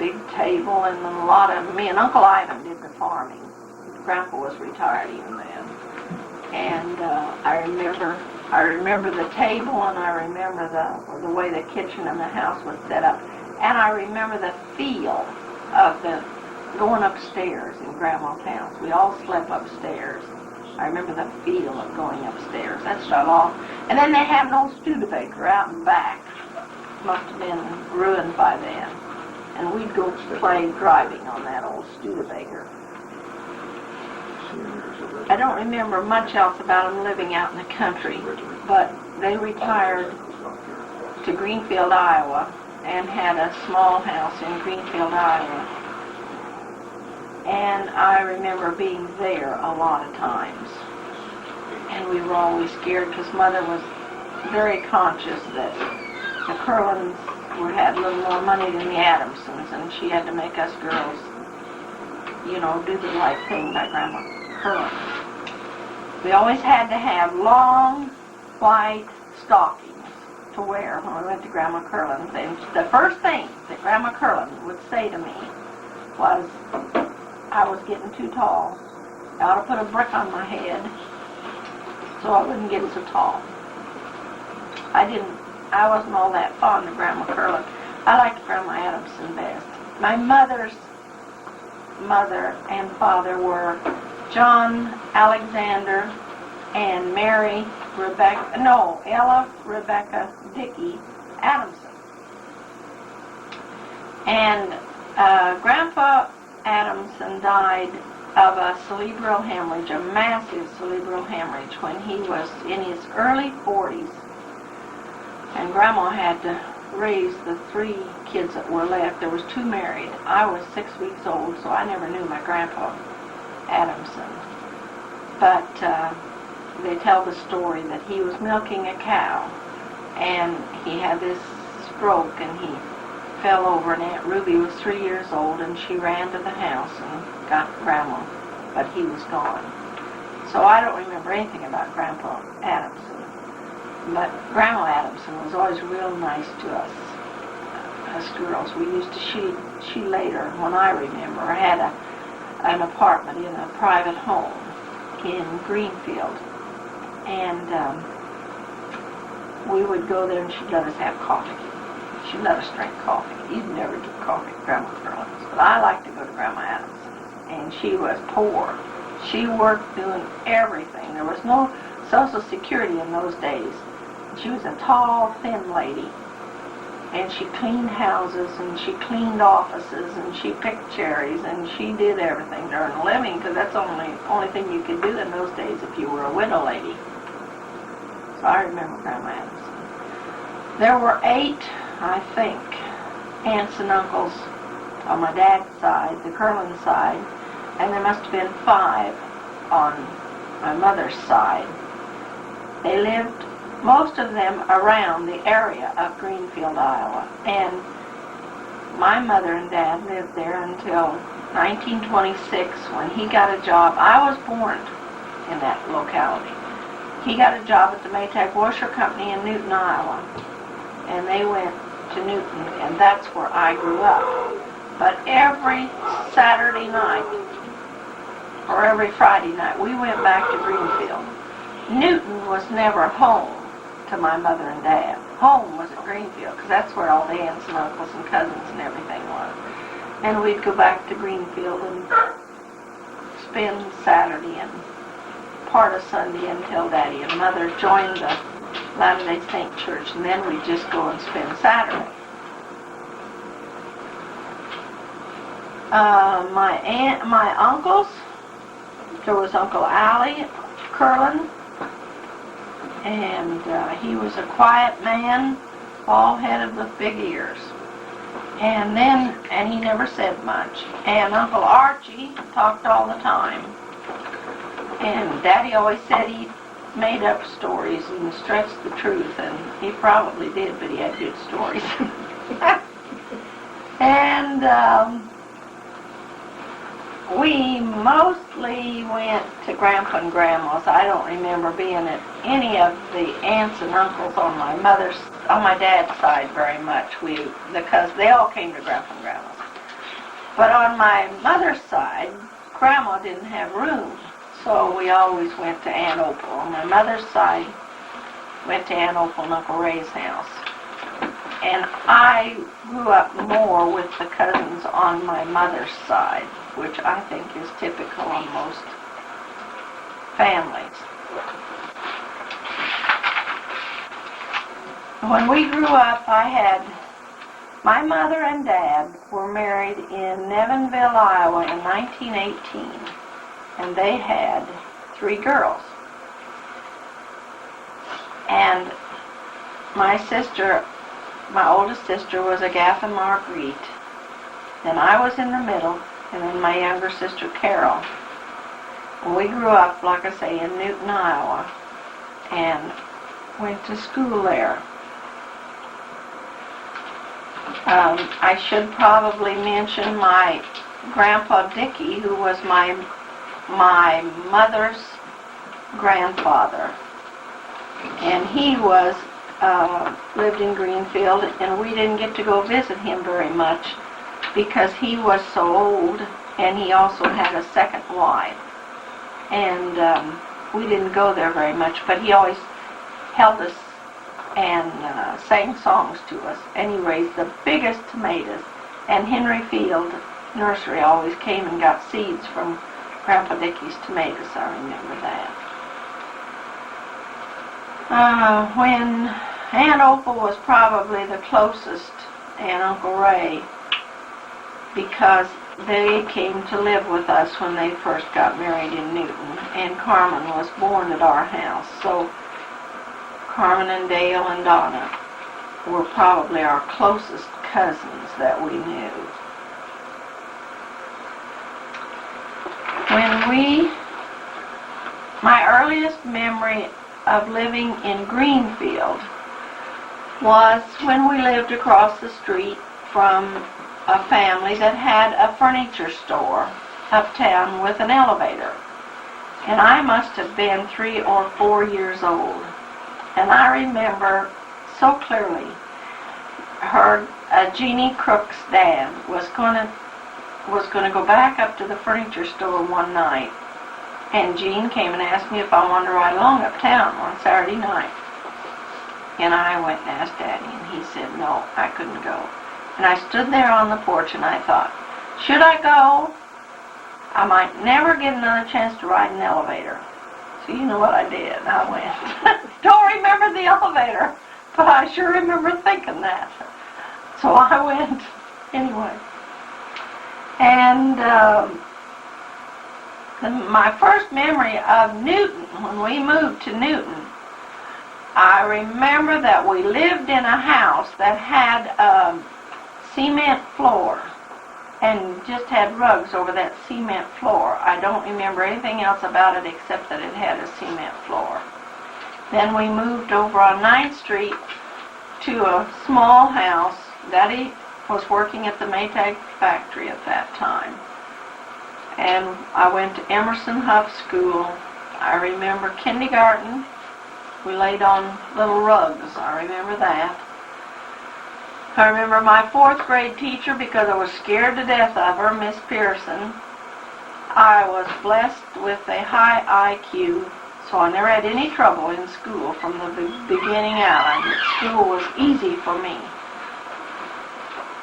big table, and a lot of, me and Uncle Ivan did the farming. Grandpa was retired even then. And I remember the table, and I remember the way the kitchen and the house was set up. And I remember the feel of the going upstairs in Grandma's house. We all slept upstairs. I remember the feel of going upstairs. That's not all. And then they had an old Studebaker out in back. Must have been ruined by then. And we'd go play driving on that old Studebaker. I don't remember much else about them living out in the country, but they retired to Greenfield, Iowa, and had a small house in Greenfield, Iowa. And I remember being there a lot of times. And we were always scared because Mother was very conscious that the Kirlins had a little more money than the Adamsons, and she had to make us girls, you know, do the right thing by Grandma Kirlin. We always had to have long, white stockings to wear when we went to Grandma Kirlin's. And the first thing that Grandma Kirlin would say to me was, I was getting too tall. I ought to put a brick on my head so I wouldn't get so tall. I wasn't all that fond of Grandma Kirlin. I liked Grandma Adamson best. My mother's mother and father were John Alexander and Ella Rebecca Dickey Adamson. And Grandpa Adamson died of a cerebral hemorrhage, a massive cerebral hemorrhage, when he was in his early 40s. And Grandma had to raise the 3 kids that were left. There was 2 married. I was 6 weeks old, so I never knew my Grandpa Adamson. But they tell the story that he was milking a cow, and he had this stroke, and he fell over, and Aunt Ruby was 3 years old, and she ran to the house and got Grandma, but he was gone. So I don't remember anything about Grandpa Adamson. But Grandma Adamson was always real nice to us girls. We used to, she later, when I remember, had an apartment in a private home in Greenfield. And we would go there, and she'd let us have coffee. She'd let us drink coffee. You'd never get coffee at Grandma Kirlin's. But I liked to go to Grandma Adamson's. And she was poor. She worked doing everything. There was no Social Security in those days. She was a tall, thin lady, and she cleaned houses, and she cleaned offices, and she picked cherries, and she did everything to earn a living, because that's the only thing you could do in those days if you were a widow lady. So I remember Grandma Adamson. There were 8, I think, aunts and uncles on my dad's side, the Kirlin side, and there must have been 5 on my mother's side. They lived, most of them, around the area of Greenfield, Iowa. And my mother and dad lived there until 1926, when he got a job. I was born in that locality. He got a job at the Maytag Washer Company in Newton, Iowa. And they went to Newton, and that's where I grew up. But every Saturday night, or every Friday night, we went back to Greenfield. Newton was never home to my mother and dad. Home was at Greenfield, because that's where all the aunts and uncles and cousins and everything was. And we'd go back to Greenfield and spend Saturday and part of Sunday until Daddy and Mother joined the Latter-day Saint Church, and then we'd just go and spend Saturday. My uncles, there was Uncle Allie Kirlin, and he was a quiet man, bald headed with big ears. And he never said much. And Uncle Archie talked all the time. And Daddy always said he made up stories and stretched the truth, and he probably did, but he had good stories. And we mostly went to Grandpa and Grandma's. I don't remember being at any of the aunts and uncles on my dad's side very much. Because they all came to Grandpa and Grandma's. But on my mother's side, Grandma didn't have room, so we always went to Aunt Opal. On my mother's side, went to Aunt Opal and Uncle Ray's house. And I grew up more with the cousins on my mother's side, which I think is typical on most families. When we grew up, my mother and Dad were married in Nevinville, Iowa in 1918, and they had 3 girls. And my oldest sister was Agatha Marguerite, then I was in the middle, and then my younger sister Carol. And we grew up, like I say, in Newton, Iowa, and went to school there. I should probably mention my Grandpa Dickey, who was my mother's grandfather. And he lived in Greenfield, and we didn't get to go visit him very much because he was so old, and he also had a second wife. And we didn't go there very much, but he always held us and sang songs to us, and he raised the biggest tomatoes. And Henry Field Nursery always came and got seeds from Grandpa Dickey's tomatoes. I remember that. When Aunt Opal was probably the closest, and Uncle Ray, because they came to live with us when they first got married in Newton, and Carmen was born at our house. So Carmen and Dale and Donna were probably our closest cousins that we knew. My earliest memory of living in Greenfield was when we lived across the street from a family that had a furniture store uptown with an elevator. And I must have been 3 or 4 years old. And I remember so clearly Jeannie Crook's dad was going to go back up to the furniture store one night, and Jean came and asked me if I wanted to ride along uptown on Saturday night. And I went and asked Daddy, and he said no, I couldn't go. And I stood there on the porch, and I thought, should I go? I might never get another chance to ride an elevator. So you know what I did. I went. Don't remember the elevator, but I sure remember thinking that. So I went anyway. And my first memory of Newton, when we moved to Newton, I remember that we lived in a house that had a cement floor and just had rugs over that cement floor. I don't remember anything else about it except that it had a cement floor. Then we moved over on 9th Street to a small house. Daddy was working at the Maytag factory at that time. And I went to Emerson Huff School. I remember kindergarten. We laid on little rugs. I remember that. I remember my 4th grade teacher because I was scared to death of her, Miss Pearson. I was blessed with a high IQ, so I never had any trouble in school from the beginning out. School was easy for me.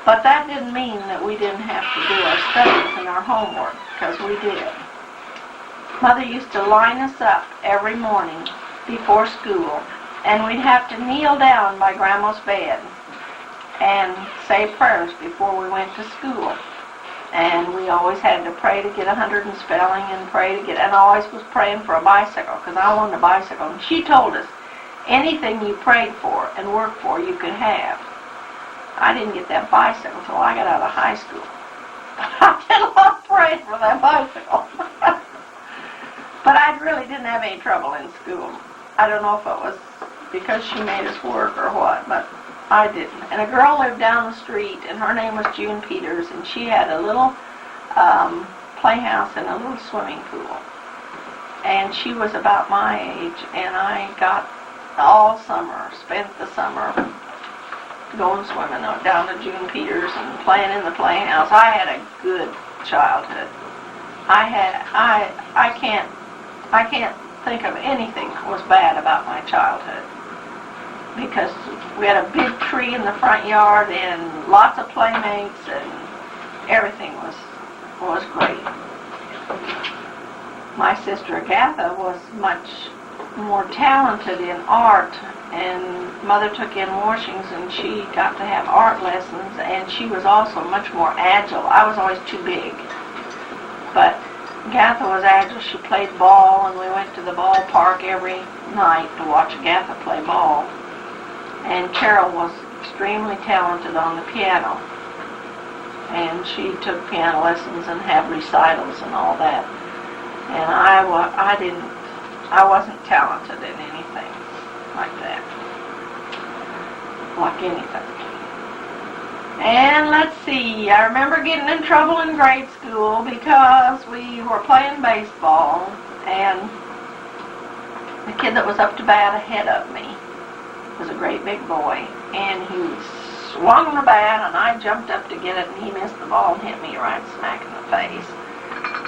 But that didn't mean that we didn't have to do our studies and our homework, because we did. Mother used to line us up every morning before school, and we'd have to kneel down by Grandma's bed and say prayers before we went to school. And we always had to pray to get 100 in spelling and and I always was praying for a bicycle because I wanted a bicycle. And she told us, anything you prayed for and worked for, you could have. I didn't get that bicycle until I got out of high school. I did a lot of praying for that bicycle. But I really didn't have any trouble in school. I don't know if it was because she made us work or what, but I didn't. And a girl lived down the street, and her name was June Peters, and she had a little playhouse and a little swimming pool. And she was about my age, and I got all summer, spent the summer going swimming down to June Peters and playing in the playhouse. I had a good childhood. I can't think of anything that was bad about my childhood, because we had a big tree in the front yard and lots of playmates, and everything was great. My sister Agatha was much more talented in art, and Mother took in washings, and she got to have art lessons, and she was also much more agile. I was always too big, but Agatha was agile. She played ball, and we went to the ballpark every night to watch Agatha play ball. And Carol was extremely talented on the piano, and she took piano lessons and had recitals and all that. And I wasn't talented in anything like that, like anything. And let's see, I remember getting in trouble in grade school because we were playing baseball, and the kid that was up to bat ahead of me was a great big boy, and he swung the bat, and I jumped up to get it, and he missed the ball and hit me right smack in the face.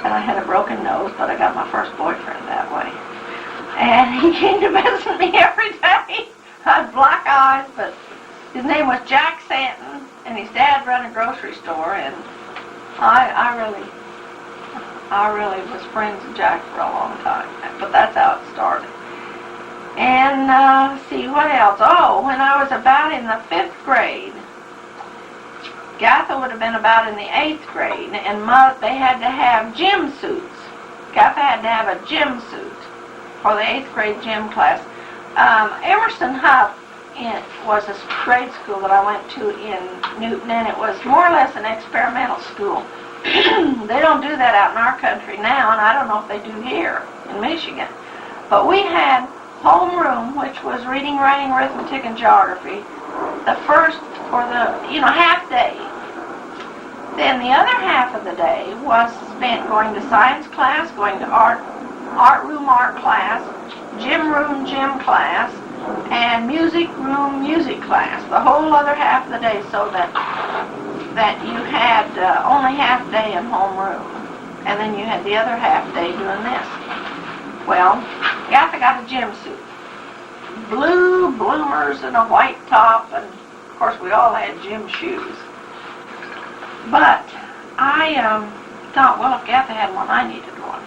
And I had a broken nose, but I got my first boyfriend that way. And he came to visit me every day. I had black eyes, but his name was Jack Santon, and his dad ran a grocery store, and I really was friends with Jack for a long time. But that's how it started. And let's see, what else? Oh, when I was about in the 5th grade, Gatha would have been about in the 8th grade, and they had to have gym suits. Gatha had to have a gym suit for the 8th grade gym class. Emerson Huff was a grade school that I went to in Newton, and it was more or less an experimental school. They don't do that out in our country now, and I don't know if they do here in Michigan. But we had homeroom, which was reading, writing, arithmetic, and geography, the first, or the, half day. Then the other half of the day was spent going to science class, going to art room art class, gym room gym class, and music room music class. The whole other half of the day, so that you had only half day in homeroom, and then you had the other half day doing this. Well, Gatha got a gym suit. Blue bloomers and a white top, and of course we all had gym shoes. But I thought, well, if Gatha had one, I needed one.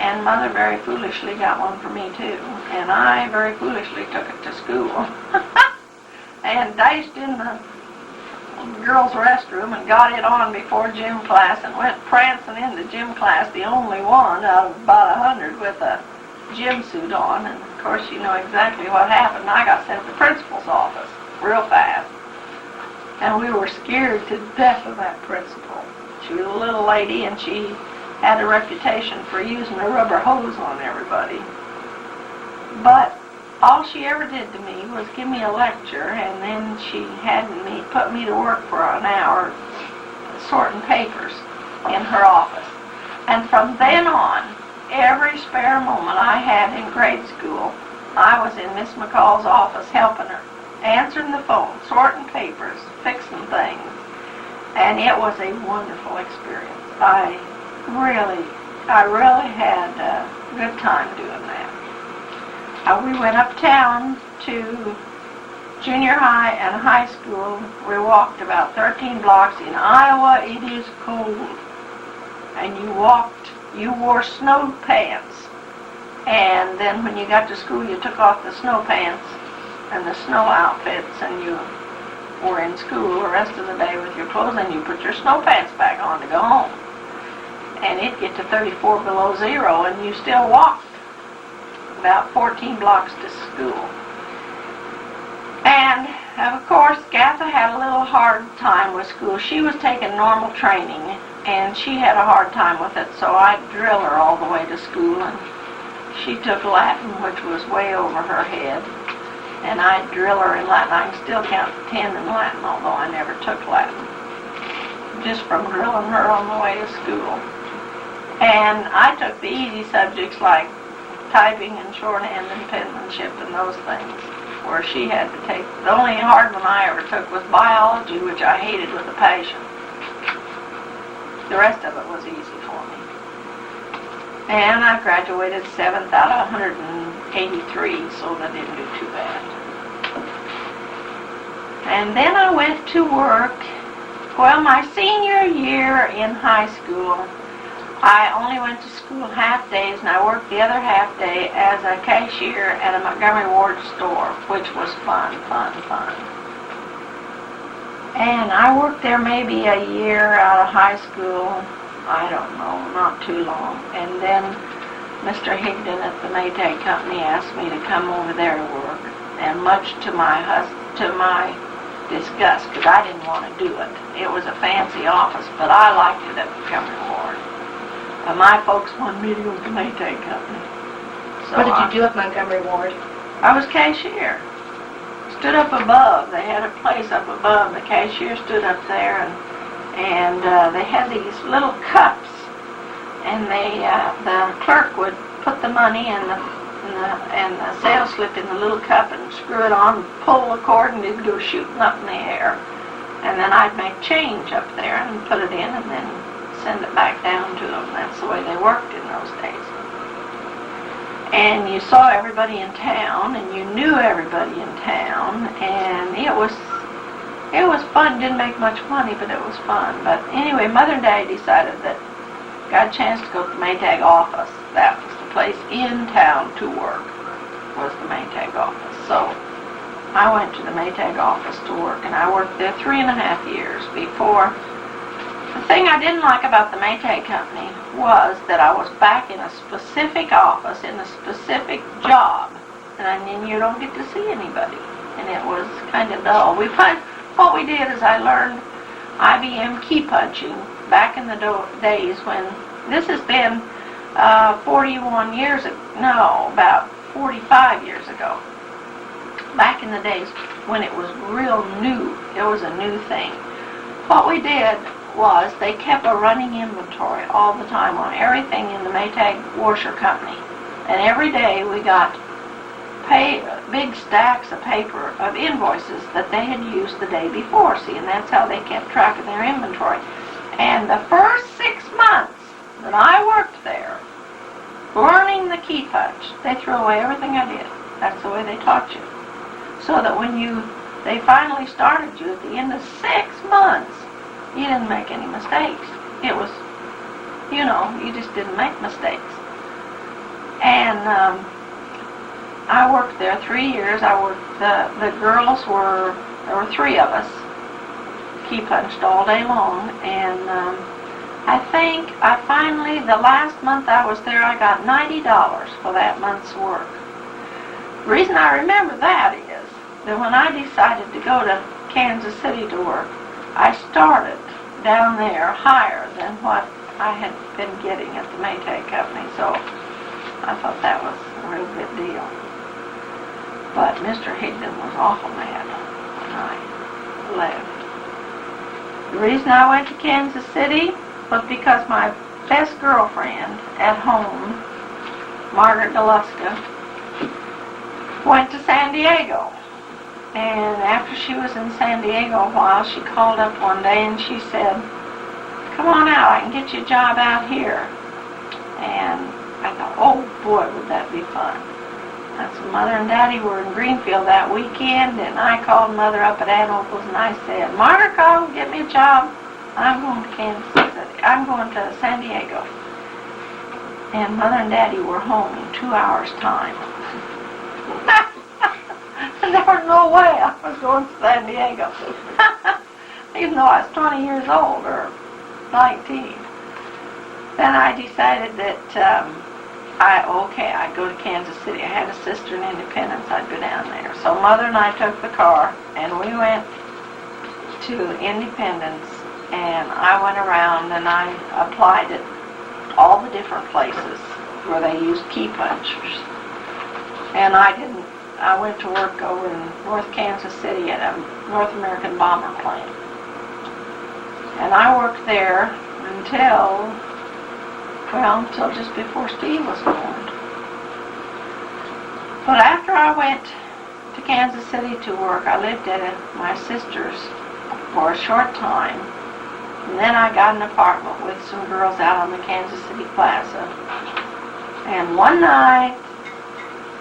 And Mother very foolishly got one for me too. And I very foolishly took it to school. And dashed in the girls' restroom and got it on before gym class, and went prancing into gym class, the only one out of about 100 with a gym suit on. And of course you know exactly what happened. I got sent to the principal's office real fast. And we were scared to death of that principal. She was a little lady, and she had a reputation for using a rubber hose on everybody. But all she ever did to me was give me a lecture, and then she had put me to work for an hour sorting papers in her office. And from then on, every spare moment I had in grade school, I was in Miss McCall's office helping her, answering the phone, sorting papers, fixing things. And it was a wonderful experience. I really had a good time doing that. We went uptown to junior high and high school. We walked about 13 blocks. In Iowa, it is cold. And you wore snow pants. And then when you got to school, you took off the snow pants and the snow outfits, and you were in school the rest of the day with your clothes, and you put your snow pants back on to go home. And it'd get to 34 below zero, and you still walked about 14 blocks to school. And of course, Gatha had a little hard time with school. She was taking normal training, and she had a hard time with it, so I'd drill her all the way to school. And she took Latin, which was way over her head, and I'd drill her in Latin. I can still count to 10 in Latin, although I never took Latin, just from drilling her on the way to school. And I took the easy subjects like typing and shorthand and penmanship and those things. where she had to take, the only hard one I ever took was biology, which I hated with a passion. The rest of it was easy for me. And I graduated 7th out of 183, so that didn't do too bad. And then I went to work. Well, my senior year in high school, I only went to school half days, and I worked the other half day as a cashier at a Montgomery Ward store, which was fun. And I worked there maybe a year out of high school. I don't know, not too long. And then Mr. Higdon at the Maytag Company asked me to come over there to work, and much to my disgust, because I didn't want to do it. It was a fancy office, but I liked it at Montgomery Ward. My folks wanted me to go to the Maytag Company. So what did you do at Montgomery Ward? I was cashier. Stood up above. They had a place up above. The cashier stood up there, and they had these little cups, and the clerk would put the money and the sales slip in the little cup and screw it on, pull the cord, and it'd go shooting up in the air. And then I'd make change up there and put it in, and then send it back down to them. That's the way they worked in those days. And you saw everybody in town, and you knew everybody in town, and it was fun. Didn't make much money, but it was fun. But anyway, Mother and Daddy decided that got a chance to go to the Maytag office. That was the place in town to work, was the Maytag office. So I went to the Maytag office to work, and I worked there 3.5 years before. The thing I didn't like about the Maytag Company was that I was back in a specific office, in a specific job, and then you don't get to see anybody, and it was kind of dull. What we did is I learned IBM key punching back in the days when, this has been 41 years ago, no, about 45 years ago. Back in the days when it was real new, it was a new thing. What we did was they kept a running inventory all the time on everything in the Maytag Washer Company. And every day we got big stacks of paper of invoices that they had used the day before, see, and that's how they kept track of their inventory. And the first 6 months that I worked there, learning the key punch, they threw away everything I did. That's the way they taught you. So that when they finally started you at the end of 6 months, you didn't make any mistakes. It was, you just didn't make mistakes. And I worked there 3 years. I worked, the girls there were 3 of us, key punched all day long. And I think I finally, the last month I was there, I got $90 for that month's work. The reason I remember that is that when I decided to go to Kansas City to work, I started down there higher than what I had been getting at the Maytag Company, so I thought that was a real good deal. But Mr. Higdon was awful mad when I left. The reason I went to Kansas City was because my best girlfriend at home, Margaret Galuska, went to San Diego. And after she was in San Diego a while, she called up one day and she said, "Come on out, I can get you a job out here." And I thought, oh boy, would that be fun. That's when Mother and Daddy were in Greenfield that weekend, and I called Mother up at Aunt Opal's and I said, "Margaret, called, get me a job. I'm going to Kansas City. I'm going to San Diego." And Mother and Daddy were home in 2 hours' time. There was no way I was going to San Diego. Even though I was 20 years old, or 19. Then I decided that I'd go to Kansas City. I had a sister in Independence. I'd go down there. So Mother and I took the car, and we went to Independence, and I went around, and I applied at all the different places where they used key punchers. And I went to work over in North Kansas City at a North American bomber plant. And I worked there until just before Steve was born. But after I went to Kansas City to work. I lived at my sister's for a short time. And then I got an apartment with some girls out on the Kansas City Plaza. And one night,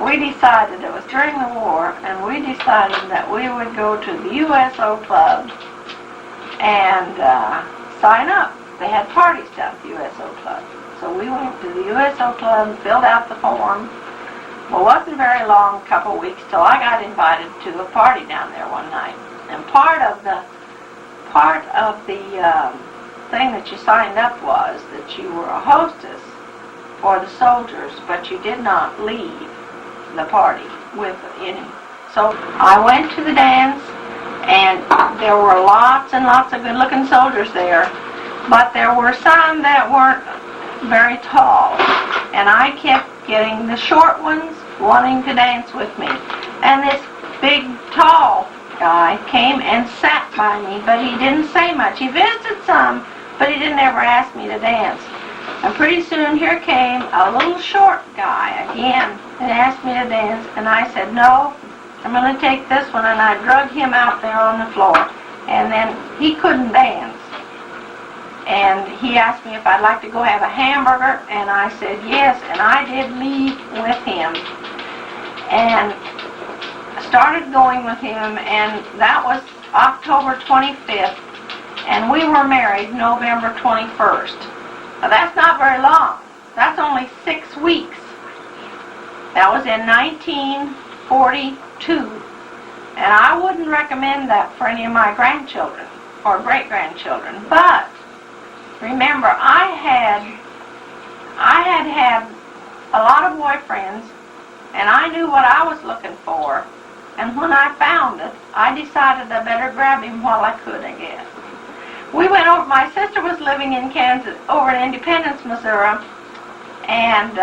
we decided, it was during the war, and we decided that we would go to the USO Club and sign up. They had parties down at the USO Club. So we went to the USO Club, filled out the form. Well, it wasn't very long, a couple of weeks, till I got invited to a party down there one night. And part of the thing that you signed up was that you were a hostess for the soldiers, but you did not leave the party with any. So I went to the dance, and there were lots and lots of good-looking soldiers there, but there were some that weren't very tall, and I kept getting the short ones wanting to dance with me. And this big, tall guy came and sat by me, but he didn't say much. He visited some, but he didn't ever ask me to dance. And pretty soon here came a little short guy again and asked me to dance, and I said, no, I'm going to take this one, and I drug him out there on the floor. And then he couldn't dance. And he asked me if I'd like to go have a hamburger, and I said yes, and I did leave with him. And started going with him, and that was October 25th, and we were married November 21st. Now that's not very long. That's only 6 weeks. That was in 1942. And I wouldn't recommend that for any of my grandchildren or great-grandchildren. But remember, I had a lot of boyfriends, and I knew what I was looking for. And when I found it, I decided I better grab him while I could, I guess. We went over, my sister was living in Kansas, over in Independence, Missouri, and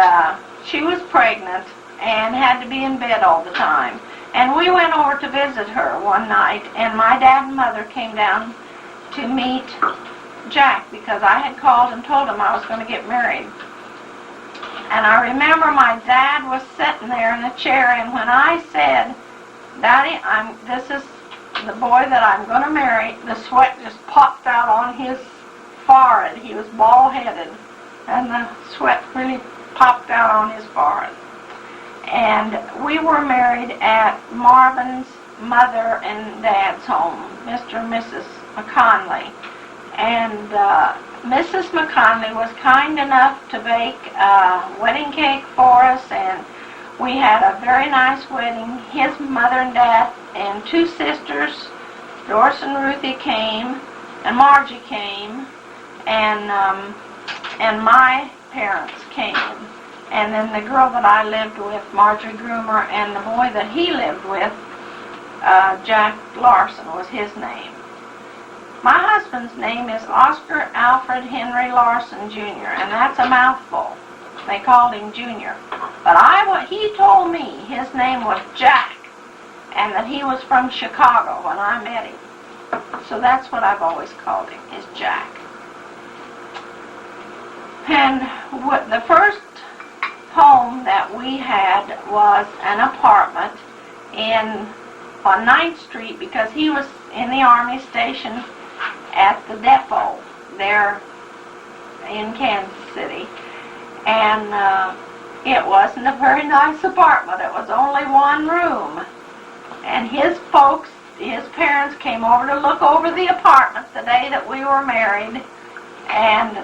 she was pregnant and had to be in bed all the time. And we went over to visit her one night, and my dad and mother came down to meet Jack, because I had called and told him I was going to get married. And I remember my dad was sitting there in a chair, and when I said, Daddy, this is the boy that I'm going to marry, the sweat just popped out on his forehead. He was bald-headed, and the sweat really popped out on his forehead. And we were married at Marvin's mother and dad's home, Mr. and Mrs. McConley. And Mrs. McConley was kind enough to bake a wedding cake for us, and we had a very nice wedding. His mother and dad and 2 sisters, Doris and Ruthie, came, and Margie came, and my parents came. And then the girl that I lived with, Marjorie Groomer, and the boy that he lived with, Jack Larson was his name. My husband's name is Oscar Alfred Henry Larson, Jr., and that's a mouthful. They called him Junior. But he told me his name was Jack, and that he was from Chicago when I met him. So that's what I've always called him, is Jack. And the first home that we had was an apartment on 9th Street, because he was in the Army station at the depot there in Kansas City. And it wasn't a very nice apartment. It was only 1 room. And his parents came over to look over the apartment the day that we were married. And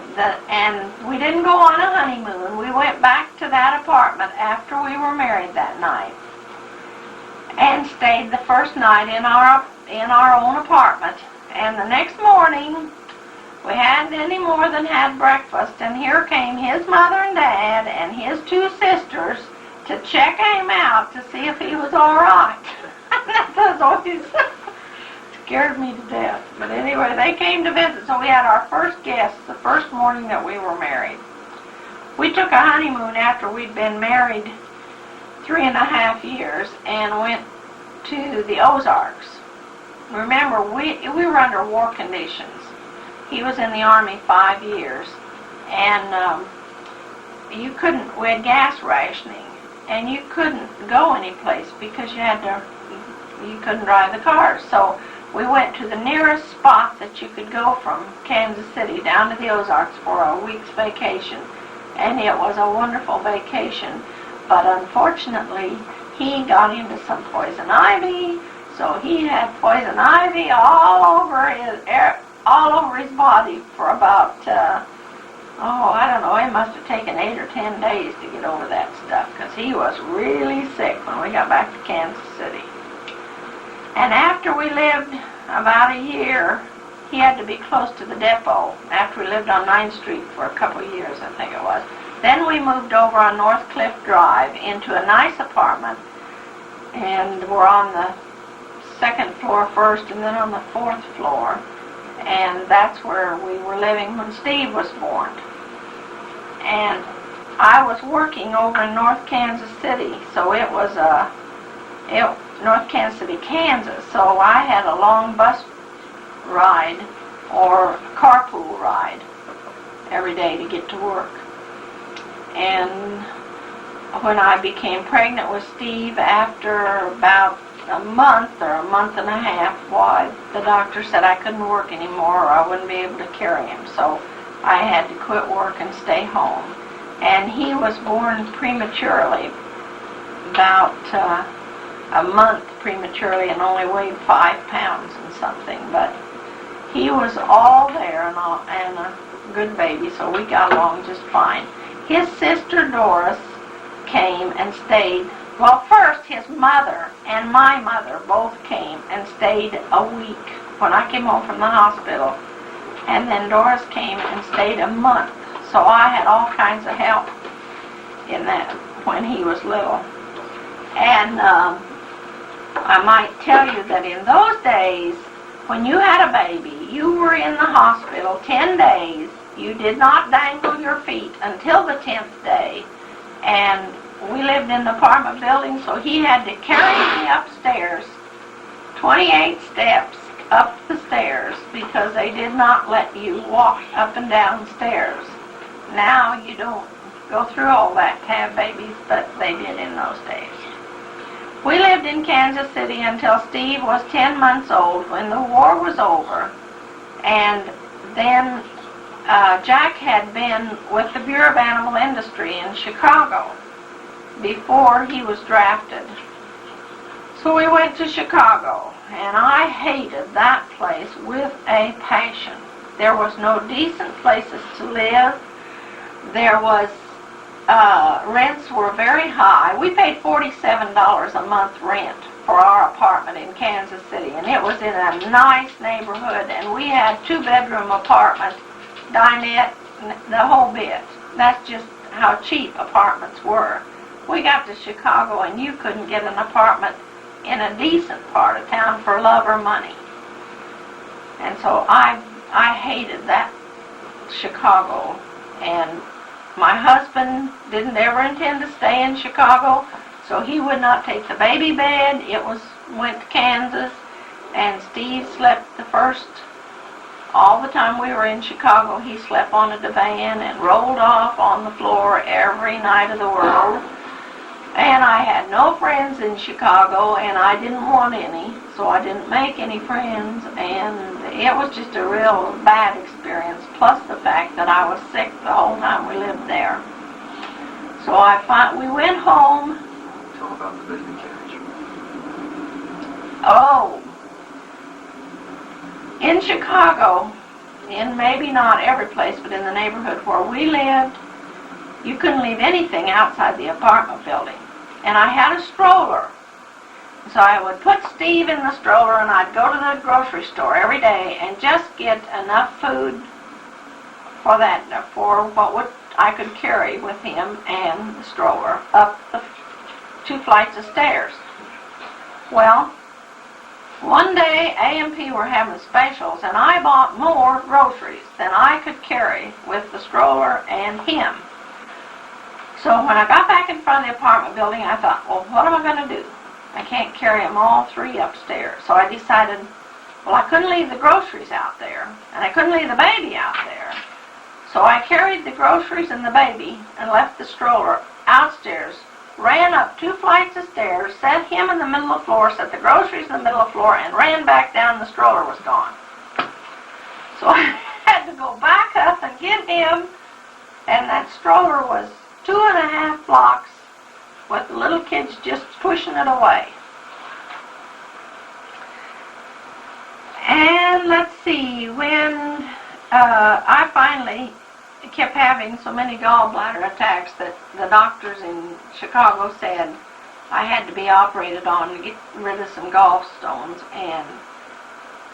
we didn't go on a honeymoon. We went back to that apartment after we were married that night, and stayed the first night in our own apartment. And the next morning, we hadn't any more than had breakfast, and here came his mother and dad and his 2 sisters to check him out to see if he was all right. That was always scared me to death. But anyway, they came to visit, so we had our first guests the first morning that we were married. We took a honeymoon after we'd been married 3.5 years and went to the Ozarks. Remember, we were under war conditions. He was in the Army 5 years, and we had gas rationing, and you couldn't go any place because you had to you couldn't drive the cars. So we went to the nearest spot that you could go from Kansas City down to the Ozarks for a week's vacation. And it was a wonderful vacation. But unfortunately, he got into some poison ivy. So he had poison ivy all over his body for about, I don't know, it must have taken 8 or 10 days to get over that stuff, because he was really sick when we got back to Kansas City. And after we lived about a year, he had to be close to the depot. After we lived on 9th Street for a couple of years, I think it was. Then we moved over on North Cliff Drive into a nice apartment, and we're on the 2nd floor first and then on the 4th floor. And that's where we were living when Steve was born. And I was working over in North Kansas City, so it was North Kansas City, Kansas. So I had a long bus ride or carpool ride every day to get to work. And when I became pregnant with Steve, after about a month or a month and a half, why, the doctor said I couldn't work anymore or I wouldn't be able to carry him. So I had to quit work and stay home. And he was born prematurely, about a month prematurely, and only weighed 5 pounds and something. But he was all there and a good baby, so we got along just fine. His sister Doris came and stayed. Well, first his mother and my mother both came and stayed a week when I came home from the hospital. And then Doris came and stayed a month. So I had all kinds of help in that when he was little. And I might tell you that in those days, when you had a baby, you were in the hospital 10 days. You did not dangle your feet until the 10th day. And we lived in the apartment building, so he had to carry me upstairs, 28 steps up the stairs, because they did not let you walk up and down stairs. Now you don't go through all that to have babies, but they did in those days. We lived in Kansas City until Steve was 10 months old, when the war was over. And then Jack had been with the Bureau of Animal Industry in Chicago before he was drafted. So we went to Chicago, and I hated that place with a passion. There was no decent places to live. There was, rents were very high. We paid $47 a month rent for our apartment in Kansas City, and it was in a nice neighborhood, and we had 2-bedroom apartments, dinette, the whole bit. That's just how cheap apartments were. We got to Chicago, and you couldn't get an apartment in a decent part of town for love or money. And so I hated that Chicago. And my husband didn't ever intend to stay in Chicago, so he would not take the baby bed. Went to Kansas, and Steve slept all the time we were in Chicago. He slept on a divan and rolled off on the floor every night of the world. And I had no friends in Chicago, and I didn't want any, so I didn't make any friends, and it was just a real bad experience, plus the fact that I was sick the whole time we lived there. So we went home. Tell about the baby carriage. Oh, in Chicago, in maybe not every place, but in the neighborhood where we lived, you couldn't leave anything outside the apartment building. And I had a stroller. So I would put Steve in the stroller, and I'd go to the grocery store every day and just get enough food for what I could carry with him and the stroller up the 2 flights of stairs. Well, one day A&P were having specials, and I bought more groceries than I could carry with the stroller and him. So when I got back in front of the apartment building, I thought, well, what am I going to do? I can't carry them all 3 upstairs. So I decided, well, I couldn't leave the groceries out there, and I couldn't leave the baby out there. So I carried the groceries and the baby and left the stroller outstairs ran up 2 flights of stairs, set him in the middle of the floor, set the groceries in the middle of the floor, and ran back down. The stroller was gone. So I had to go back up and get him, and that stroller was 2.5 blocks with the little kids just pushing it away. And let's see, when I finally kept having so many gallbladder attacks that the doctors in Chicago said I had to be operated on to get rid of some gallstones, and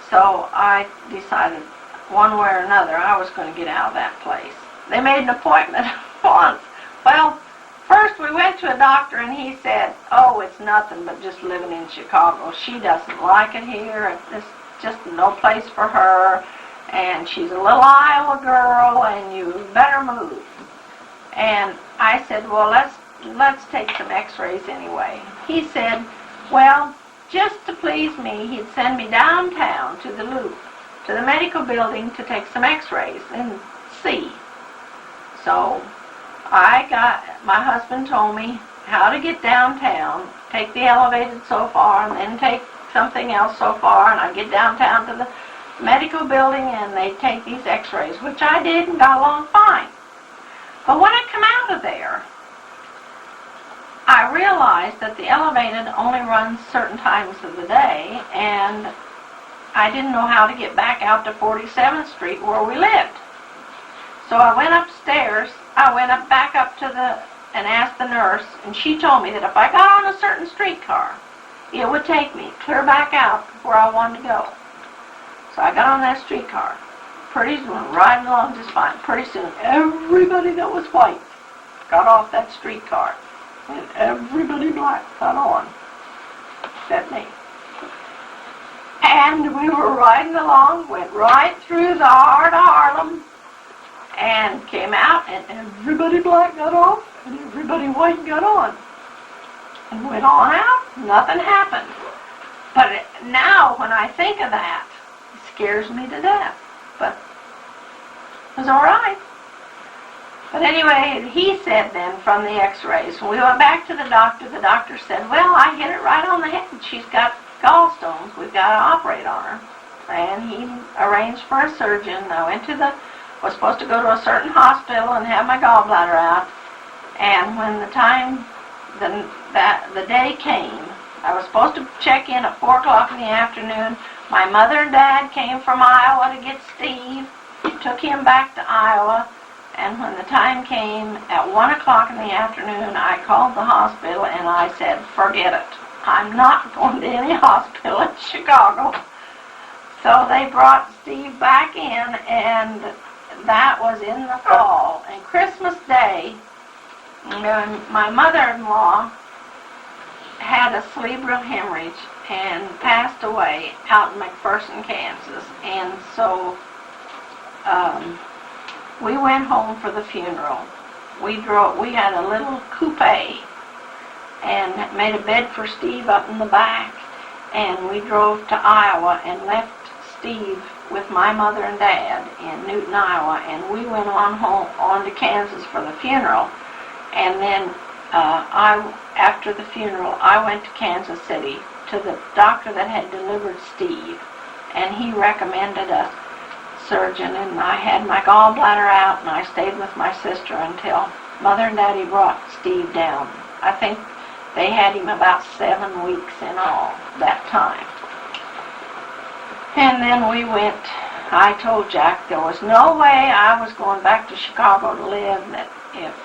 so I decided one way or another I was going to get out of that place. They made an appointment once. Well, first we went to a doctor and he said, oh, it's nothing but just living in Chicago. She doesn't like it here. It's just no place for her. And she's a little Iowa girl, and you better move. And I said, well, let's take some x-rays anyway. He said, well, just to please me, he'd send me downtown to the Loop, to the medical building, to take some x-rays and see. So my husband told me how to get downtown, take the elevated so far, and then take something else so far, and I'd get downtown to the medical building, and they take these x-rays, which I did and got along fine. But when I come out of there, I realized that the elevated only runs certain times of the day, and I didn't know how to get back out to 47th Street where we lived. So I went upstairs, back up to and asked the nurse, and she told me that if I got on a certain streetcar, it would take me clear back out where I wanted to go. So I got on that streetcar. Pretty soon, riding along just fine. Pretty soon, everybody that was white got off that streetcar, and everybody black got on, except me. And we were riding along, went right through the heart of Harlem, and came out, and everybody black got off, and everybody white got on. And went on out, nothing happened. But now, when I think of that, scares me to death, but it was all right. But anyway, he said then from the x-rays, when we went back to the doctor said, well, I hit it right on the head. She's got gallstones. We've got to operate on her. And he arranged for a surgeon. I was supposed to go to a certain hospital and have my gallbladder out. And when the day came, I was supposed to check in at 4 o'clock in the afternoon. My mother and dad came from Iowa to get Steve, took him back to Iowa, and when the time came at 1 o'clock in the afternoon, I called the hospital and I said, forget it. I'm not going to any hospital in Chicago. So they brought Steve back in, and that was in the fall. And Christmas Day, my mother-in-law had a cerebral hemorrhage and passed away out in McPherson, Kansas. And so we went home for the funeral. We had a little coupe and made a bed for Steve up in the back. And we drove to Iowa and left Steve with my mother and dad in Newton, Iowa. And we went on to Kansas for the funeral. And then after the funeral, I went to Kansas City to the doctor that had delivered Steve, and he recommended a surgeon, and I had my gallbladder out, and I stayed with my sister until Mother and Daddy brought Steve down. I think they had him about 7 weeks in all that time. And then we went, I told Jack there was no way I was going back to Chicago to live, that if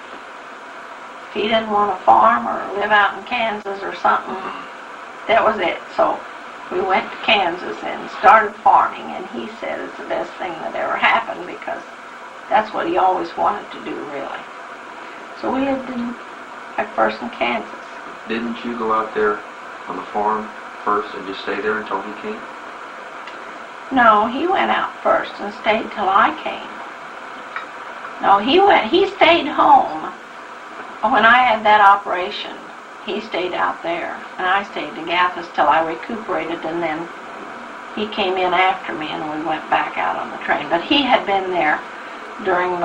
he didn't want to farm or live out in Kansas or something, that was it. So we went to Kansas and started farming, and he said it's the best thing that ever happened because that's what he always wanted to do, really. So we lived in McPherson, Kansas. Didn't you go out there on the farm first and just stay there until he came? No, he went out first and stayed till I came. No, he stayed home. When I had that operation, he stayed out there, and I stayed to Gathis till I recuperated, and then he came in after me, and we went back out on the train. But he had been there during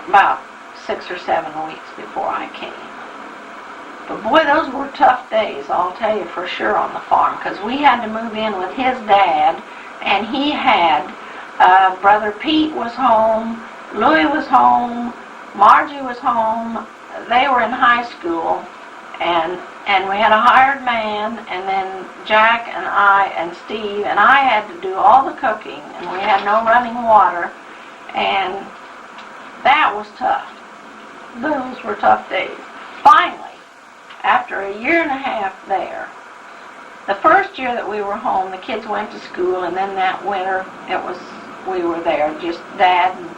about 6 or 7 weeks before I came. But boy, those were tough days, I'll tell you for sure, on the farm, because we had to move in with his dad, and he had, Brother Pete was home, Louis was home, Margie was home. They were in high school, and we had a hired man, and then Jack and I and Steve, and I had to do all the cooking, and we had no running water, and that was tough. Those were tough days. Finally, after a year and a half there, the first year that we were home, the kids went to school, and then that winter, we were there, just Dad and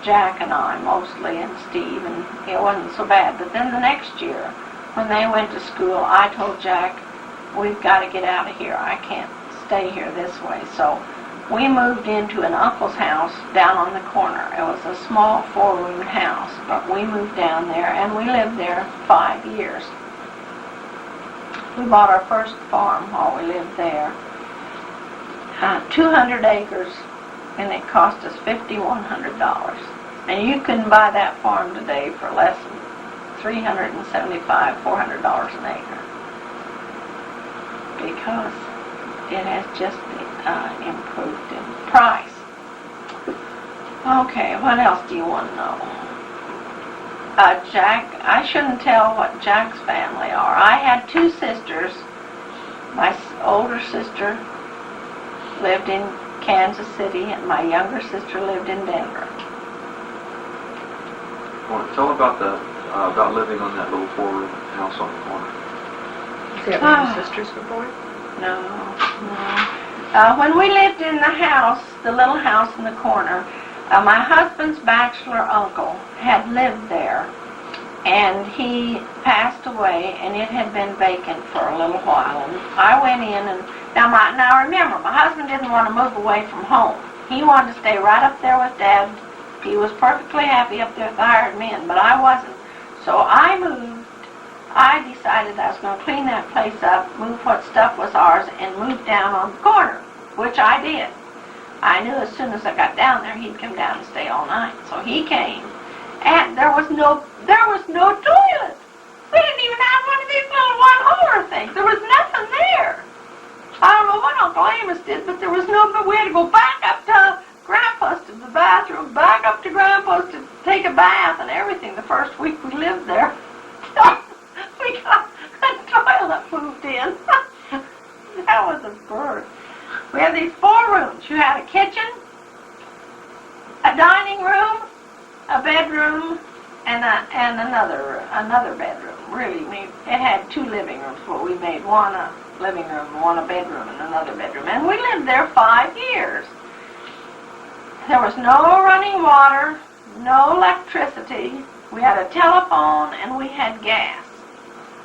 Jack and I mostly, and Steve, and it wasn't so bad. But then the next year, when they went to school, I told Jack, we've got to get out of here. I can't stay here this way. So we moved into an uncle's house down on the corner. It was a small 4-room house, but we moved down there, and we lived there 5 years. We bought our first farm while we lived there, 200 acres, and it cost us $5,100. And you couldn't buy that farm today for less than $375, $400 an acre, because it has just improved in price. Okay, what else do you want to know? Jack, I shouldn't tell what Jack's family are. I had 2 sisters. My older sister lived in Kansas City, and my younger sister lived in Denver. Well, tell about about living on that little 4-room house on the corner. Does he have any sisters before? No. When we lived in the house, the little house in the corner, my husband's bachelor uncle had lived there, and he passed away, and it had been vacant for a little while. And I went in, and now remember, my husband didn't want to move away from home. He wanted to stay right up there with Dad. He was perfectly happy up there with the hired men, but I wasn't. So I moved. I decided I was going to clean that place up, move what stuff was ours, and move down on the corner, which I did. I knew as soon as I got down there, he'd come down and stay all night. So he came, and there was no toilet. We didn't even have one of these little one-holer things. There was nothing there. I don't know what Uncle Amos did, but there was but we had to go back up to Grandpa's to the bathroom, back up to Grandpa's to take a bath and everything the first week we lived there. We got a toilet moved in. That was a bird. We had these 4 rooms. You had a kitchen, a dining room, a bedroom, and another bedroom. Really, it had 2 living rooms, but we made one a living room, one a bedroom, and another bedroom. And we lived there 5 years. There was no running water, no electricity. We had a telephone, and we had gas.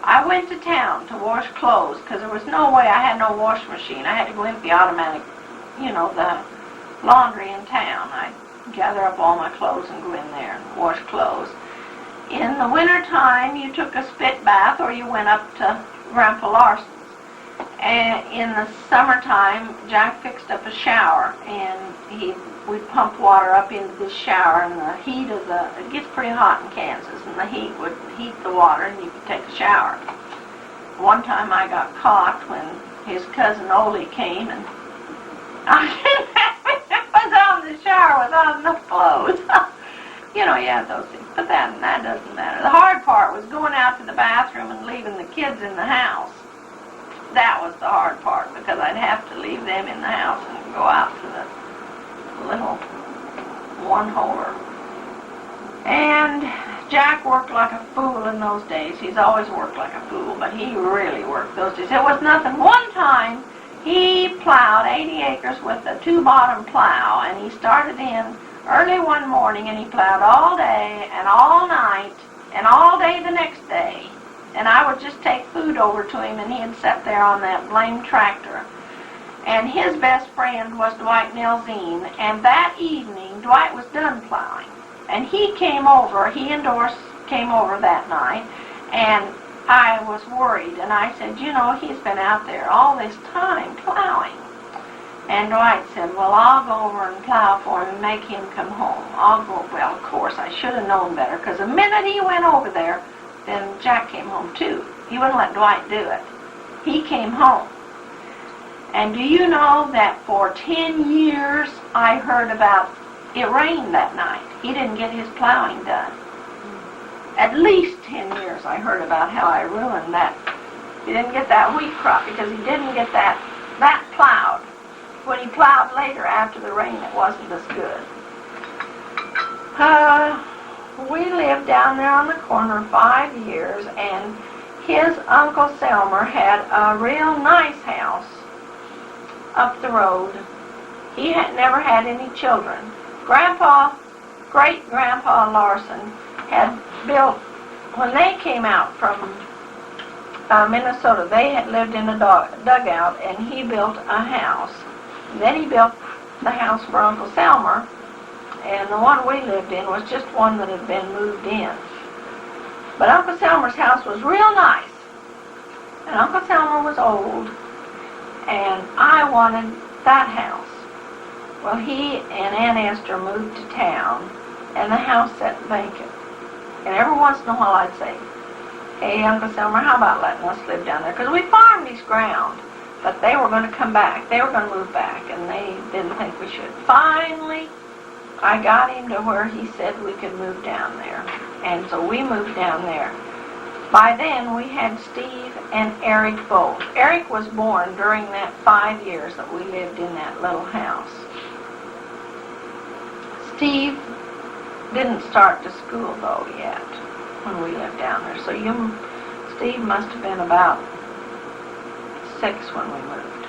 I went to town to wash clothes because there was no way. I had no washing machine. I had to go into the automatic, the laundry in town. I'd gather up all my clothes and go in there and wash clothes. In the wintertime, you took a spit bath or you went up to Grandpa Larson's. And in the summertime, Jack fixed up a shower, and we'd pump water up into this shower, and the heat of it gets pretty hot in Kansas, and the heat would heat the water, and you could take a shower. One time I got caught when his cousin Ole came, and I was out in the shower without enough clothes. You have those things, but that doesn't matter. The hard part was going out to the bathroom and leaving the kids in the house. That was the hard part, because I'd have to leave them in the house and go out to the little one-holer. And Jack worked like a fool in those days. He's always worked like a fool, but he really worked those days. It was nothing. One time, he plowed 80 acres with a 2-bottom plow, and he started in early one morning, and he plowed all day and all night and all day the next day. And I would just take food over to him, and he'd sit there on that blamed tractor. And his best friend was Dwight Nelzine, and that evening, Dwight was done plowing. And he and Doris came over that night, and I was worried. And I said, he's been out there all this time plowing. And Dwight said, well, I'll go over and plow for him and make him come home. I'll go. Well, of course, I should have known better, because the minute he went over there, then Jack came home too. He wouldn't let Dwight do it. He came home. And do you know that for 10 years I heard about it rained that night. He didn't get his plowing done. At least 10 years I heard about how I ruined that. He didn't get that wheat crop because he didn't get that plowed. When he plowed later after the rain, it wasn't as good. We lived down there on the corner 5 years, and his Uncle Selmer had a real nice house up the road. He had never had any children. Great-grandpa Larson had built, when they came out from Minnesota, they had lived in a dugout, and he built a house. Then he built the house for Uncle Selmer, and the one we lived in was just one that had been moved in. But Uncle Selmer's house was real nice, and Uncle Selmer was old, and I wanted that house. Well, he and Aunt Esther moved to town, and the house sat vacant. And every once in a while I'd say, "Hey, Uncle Selmer, how about letting us live down there?" Because we farmed his ground, but they were going to come back. They were going to move back, and they didn't think we should. Finally, I got him to where he said we could move down there. And so we moved down there. By then, we had Steve and Eric both. Eric was born during that 5 years that we lived in that little house. Steve didn't start to school, though, yet when we lived down there. So Steve must have been about 6 when we moved.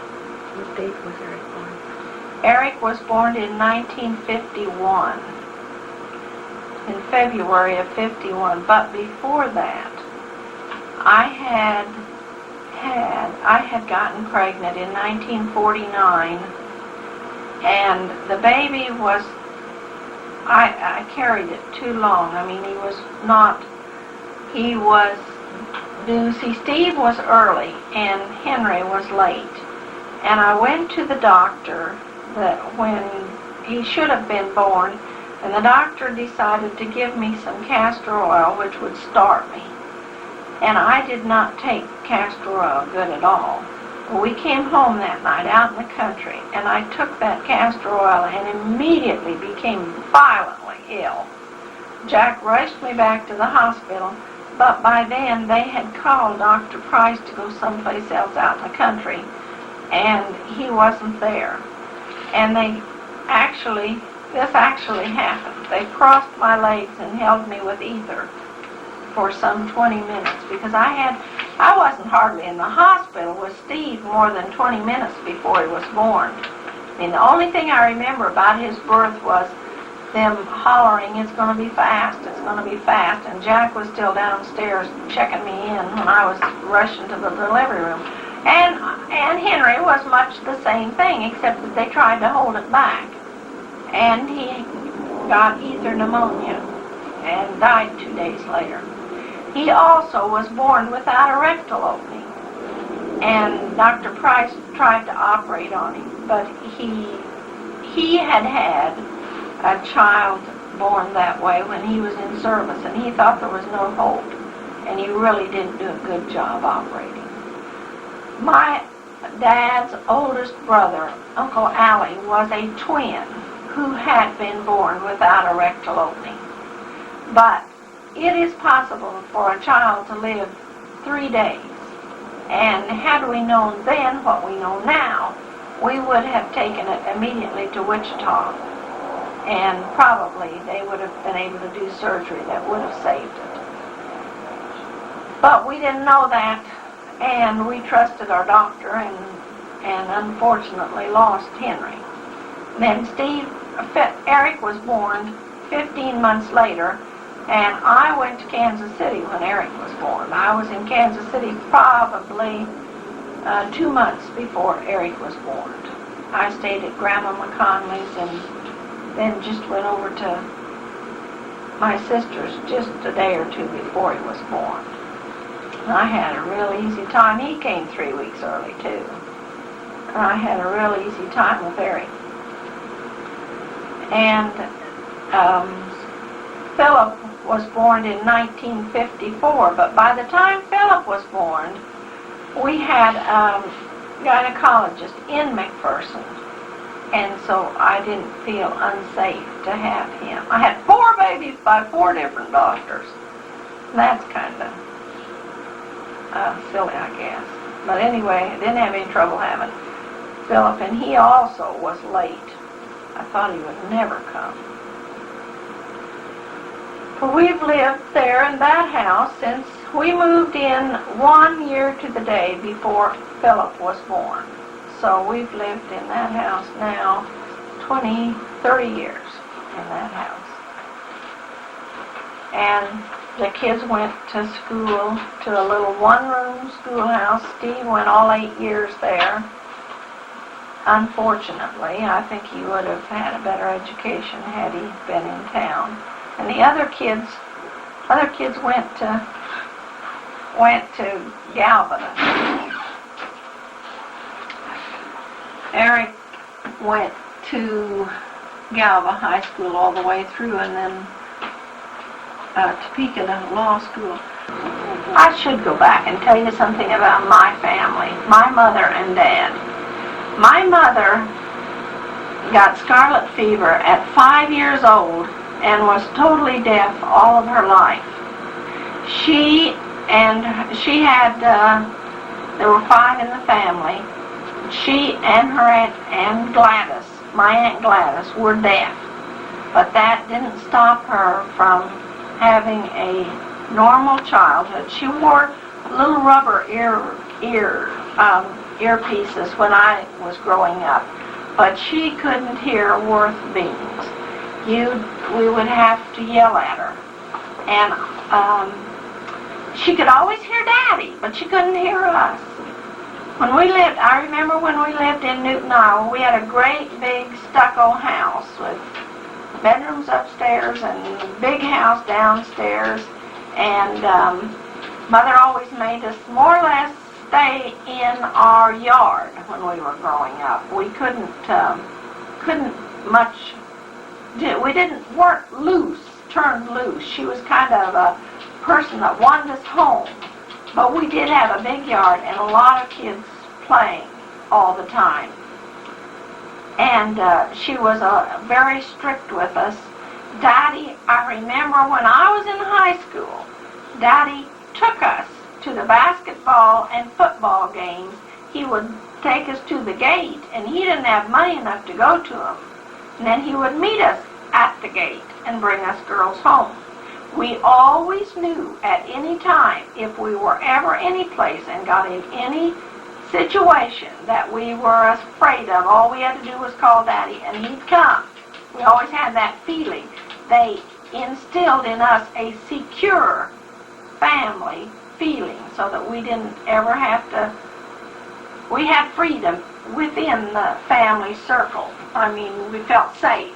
What date was Eric born? Eric was born in 1951, in February of 51. But before that, I had gotten pregnant in 1949, and the baby was, I carried it too long. I mean, he was due. See, Steve was early and Henry was late. And I went to the doctor that when he should have been born, and the doctor decided to give me some castor oil, which would start me. And I did not take castor oil good at all. Well, we came home that night out in the country, and I took that castor oil and immediately became violently ill. Jack rushed me back to the hospital, but by then they had called Dr. Price to go someplace else out in the country, and he wasn't there. And this actually happened. They crossed my legs and held me with ether for some 20 minutes because I wasn't hardly in the hospital with Steve more than 20 minutes before he was born. I mean, the only thing I remember about his birth was them hollering, "It's going to be fast, it's going to be fast," and Jack was still downstairs checking me in when I was rushing to the delivery room. And Henry was much the same thing, except that they tried to hold it back. And he got ether pneumonia and died 2 days later. He also was born without a rectal opening. And Dr. Price tried to operate on him, but he had a child born that way when he was in service, and he thought there was no hope, and he really didn't do a good job operating. My dad's oldest brother, Uncle Allie, was a twin who had been born without a rectal opening. But it is possible for a child to live 3 days. And had we known then what we know now, we would have taken it immediately to Wichita. And probably they would have been able to do surgery that would have saved it. But we didn't know that, and we trusted our doctor and unfortunately lost Henry. Then Eric was born 15 months later, and I went to Kansas City when Eric was born. I was in Kansas City probably 2 months before Eric was born. I stayed at Grandma McConley's and then just went over to my sister's just a day or two before he was born. And I had a real easy time. He came 3 weeks early, too. And I had a real easy time with Eric. And Philip was born in 1954, but by the time Philip was born, we had a gynecologist in McPherson, and so I didn't feel unsafe to have him. I had 4 babies by 4 different doctors. That's kind of silly, I guess. But anyway, I didn't have any trouble having Philip, and he also was late. I thought he would never come. But we've lived there in that house since we moved in 1 year to the day before Philip was born. So we've lived in that house now 30 years in that house. And the kids went to school, to a little one-room schoolhouse. Steve went all 8 years there. Unfortunately, I think he would have had a better education had he been in town. And the other kids went to Galvin. Eric went to Galva High School all the way through, and then Topeka Law School. I should go back and tell you something about my family, my mother and Dad. My mother got scarlet fever at 5 years old and was totally deaf all of her life. There were 5 in the family. She and her Aunt Gladys, my Aunt Gladys, were deaf. But that didn't stop her from having a normal childhood. She wore little rubber earpieces when I was growing up, but she couldn't hear worth beans. We would have to yell at her. And she could always hear Daddy, but she couldn't hear us. I remember when we lived in Newton, Iowa, we had a great big stucco house with bedrooms upstairs and a big house downstairs. And Mother always made us more or less stay in our yard when we were growing up. We weren't turned loose. She was kind of a person that wanted us home. But we did have a big yard and a lot of kids playing all the time. And she was very strict with us. Daddy, I remember when I was in high school, Daddy took us to the basketball and football games. He would take us to the gate, and he didn't have money enough to go to them. And then he would meet us at the gate and bring us girls home. We always knew at any time, if we were ever any place and got in any situation that we were afraid of, all we had to do was call Daddy and he'd come. We always had that feeling. They instilled in us a secure family feeling so that we didn't ever have to, we had freedom within the family circle. I mean, we felt safe.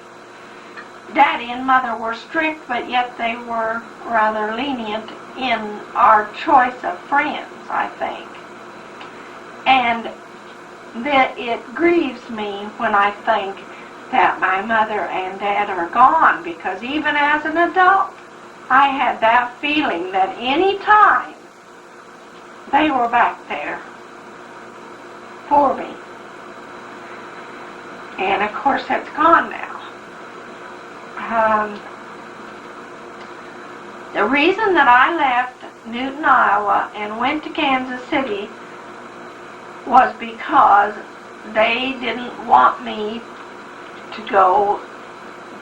Daddy and Mother were strict, but yet they were rather lenient in our choice of friends, I think. And it grieves me when I think that my mother and Dad are gone, because even as an adult, I had that feeling that any time they were back there for me. And of course that's gone now. The reason that I left Newton, Iowa and went to Kansas City was because they didn't want me to go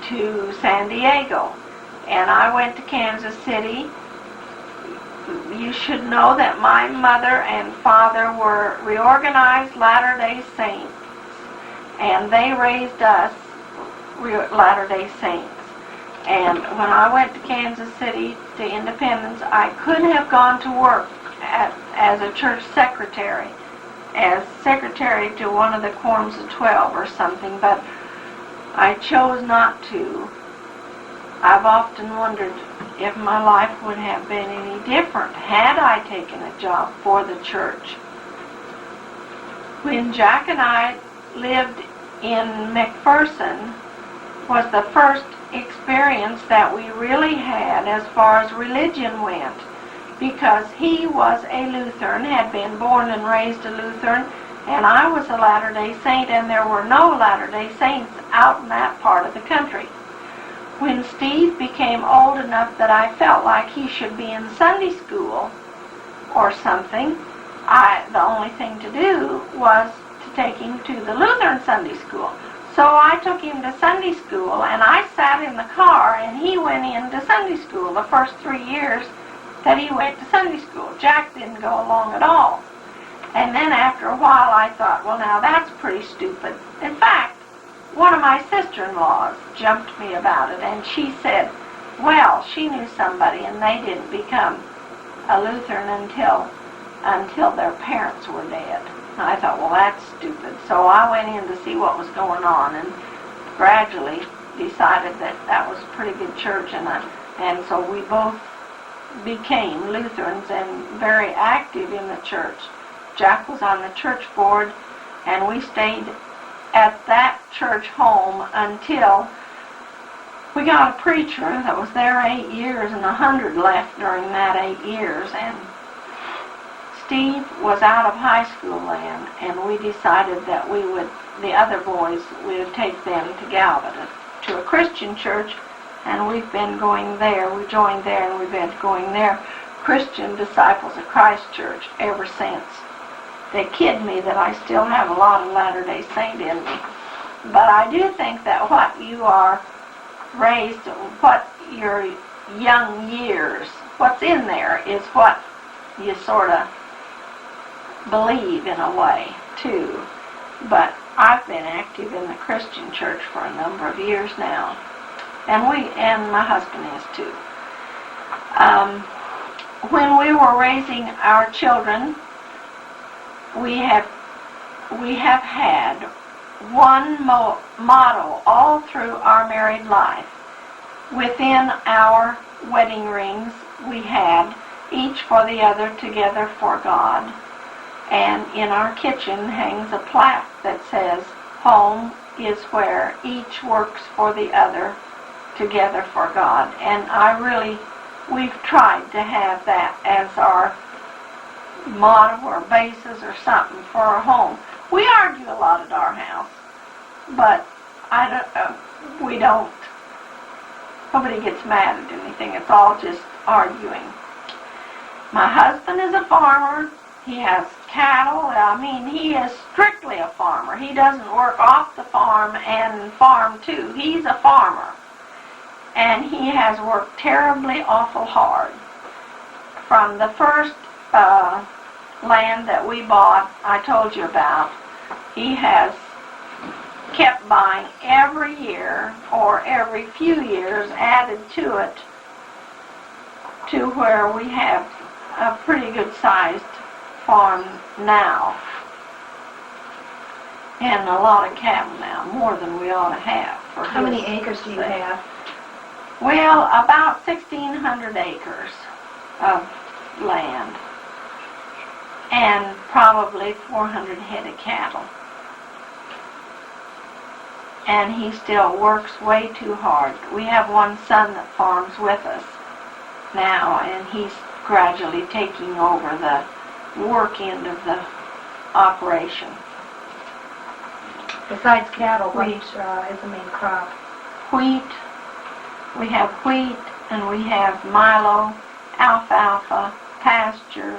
to San Diego. And I went to Kansas City. You should know that my mother and father were reorganized Latter-day Saints, and they raised us Latter-day Saints. And when I went to Kansas City to Independence, I could have gone to work as a church secretary, as secretary to one of the Quorums of 12 or something, but I chose not to. I've often wondered if my life would have been any different had I taken a job for the church. When Jack and I lived in McPherson was the first experience that we really had as far as religion went, because he was a Lutheran, had been born and raised a Lutheran, and I was a Latter-day Saint, and there were no Latter-day Saints out in that part of the country. When Steve became old enough that I felt like he should be in Sunday school or something, the only thing to do was to take him to the Lutheran Sunday school. So I took him to Sunday school, and I sat in the car, and he went into Sunday school the first 3 years that he went to Sunday school. Jack didn't go along at all. And then after a while I thought, well, now that's pretty stupid. In fact, one of my sister-in-laws jumped me about it, and she said, well, she knew somebody, and they didn't become a Lutheran until their parents were dead. And I thought, well, that's stupid. So I went in to see what was going on, and gradually decided that that was a pretty good church, and so we both became Lutherans and very active in the church. Jack was on the church board, and we stayed at that church home until we got a preacher that was there 8 years, and 100 left during that 8 years, and Steve was out of high school then, and we decided that the other boys, we would take them to Galvin, to a Christian church, and we've been going there. We joined there, and we've been going there, Christian Disciples of Christ Church, ever since. They kid me that I still have a lot of Latter-day Saint in me. But I do think that what you are raised, what your young years, what's in there is what you sort of believe in a way, too. But I've been active in the Christian church for a number of years now. And my husband is, too. When we were raising our children, we have had one motto all through our married life. Within our wedding rings, we had each for the other, together for God. And in our kitchen hangs a plaque that says, home is where each works for the other, together for God. And we've tried to have that as our motto or basis or something for our home. We argue a lot at our house, but nobody gets mad at anything. It's all just arguing. My husband is a farmer. He has cattle. I mean, he is strictly a farmer. He doesn't work off the farm and farm too. He's a farmer. And he has worked terribly awful hard. From the first land that we bought, I told you about, he has kept buying every year or every few years, added to it, to where we have a pretty good sized farm now. And a lot of cattle now, more than we ought to have. How many acres do you have? Well, about 1,600 acres of land, and probably 400 head of cattle. And he still works way too hard. We have one son that farms with us now, and he's gradually taking over the work end of the operation. Besides cattle, what is the main crop? Wheat. We have wheat, and we have milo, alfalfa, pasture,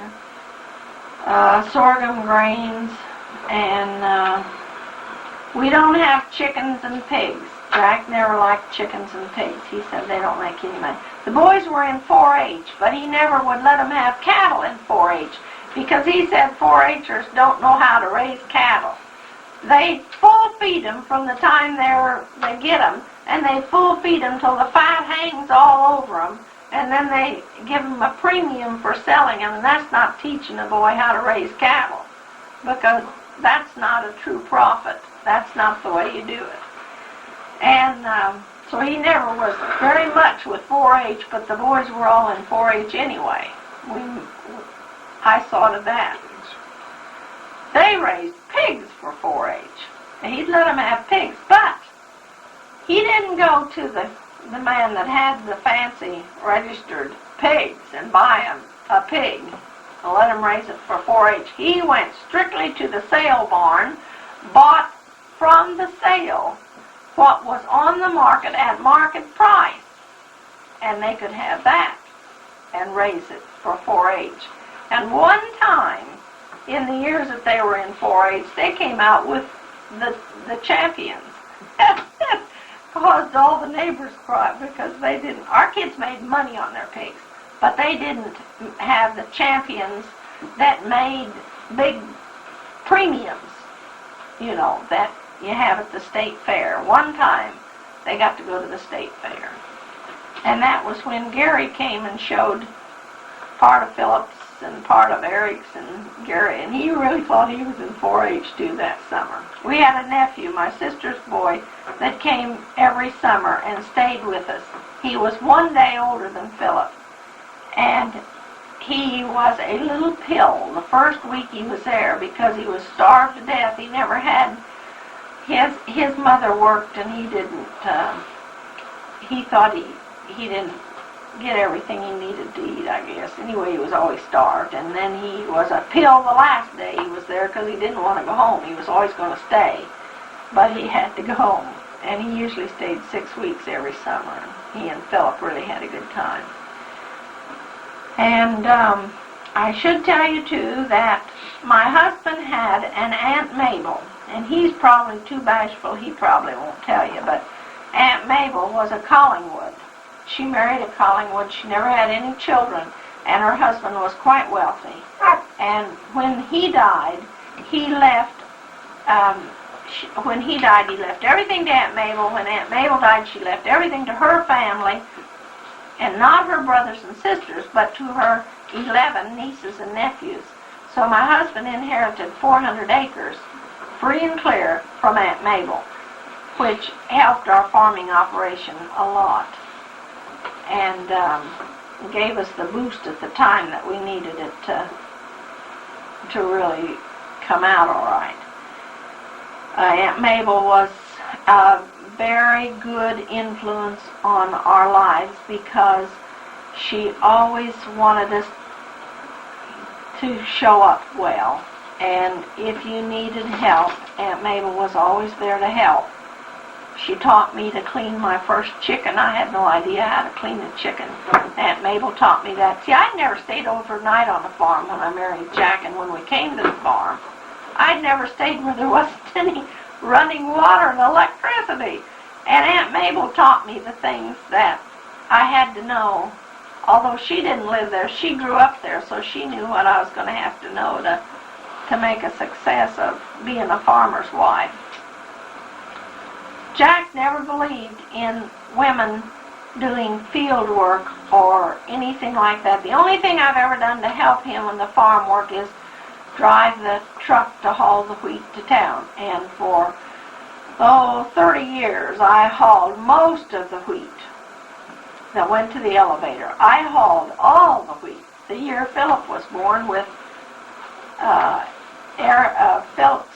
sorghum grains, and we don't have chickens and pigs. Jack never liked chickens and pigs. He said they don't make any money. The boys were in 4-H, but he never would let them have cattle in 4-H because he said 4-Hers don't know how to raise cattle. They full feed them from the time they get them, and they full feed them till the fat hangs all over them, and then they give them a premium for selling them, and that's not teaching a boy how to raise cattle, because that's not a true profit. That's not the way you do it. And so he never was very much with 4-H, but the boys were all in 4-H anyway. I saw to that. They raised pigs for 4-H. And he'd let them have pigs, but he didn't go to the the man that had the fancy registered pigs and buy him a pig and let him raise it for 4-H. He went strictly to the sale barn, bought from the sale what was on the market at market price, and they could have that and raise it for 4-H. And one time, in the years that they were in 4-H, they came out with the champions. Caused all the neighbors cry because they didn't. Our kids made money on their pigs, but they didn't have the champions that made big premiums, you know, that you have at the state fair. One time, they got to go to the state fair. And that was when Gary came and showed part of Philip's and part of Eric's and Gary, and he really thought he was in 4-H too that summer. We had a nephew, my sister's boy, that came every summer and stayed with us. He was 1 day older than Philip, and he was a little pill the first week he was there because he was starved to death. He never had, his mother worked and he didn't, he thought he didn't get everything he needed to eat, I guess. Anyway, he was always starved. And then he was a pill the last day he was there because he didn't want to go home. He was always going to stay, but he had to go home. And he usually stayed 6 weeks every summer. He and Philip really had a good time. And I should tell you, too, that my husband had an Aunt Mabel, and he's probably too bashful, he probably won't tell you, but Aunt Mabel was a Collingwood. She married a Collingwood. She never had any children, and her husband was quite wealthy. And when he died, he left. When he died, he left everything to Aunt Mabel. When Aunt Mabel died, she left everything to her family, and not her brothers and sisters, but to her 11 nieces and nephews. So my husband inherited 400 acres, free and clear, from Aunt Mabel, which helped our farming operation a lot, and gave us the boost at the time that we needed it to really come out all right. Aunt Mabel was a very good influence on our lives because she always wanted us to show up well, and if you needed help, Aunt Mabel was always there to help. She taught me to clean my first chicken. I had no idea how to clean a chicken. Aunt Mabel taught me that. See, I'd never stayed overnight on the farm when I married Jack, and when we came to the farm, I'd never stayed where there wasn't any running water and electricity. And Aunt Mabel taught me the things that I had to know. Although she didn't live there, she grew up there, so she knew what I was going to have to know to make a success of being a farmer's wife. Jack never believed in women doing field work or anything like that. The only thing I've ever done to help him in the farm work is drive the truck to haul the wheat to town. And for, 30 years I hauled most of the wheat that went to the elevator. I hauled all the wheat. The year Philip was born, with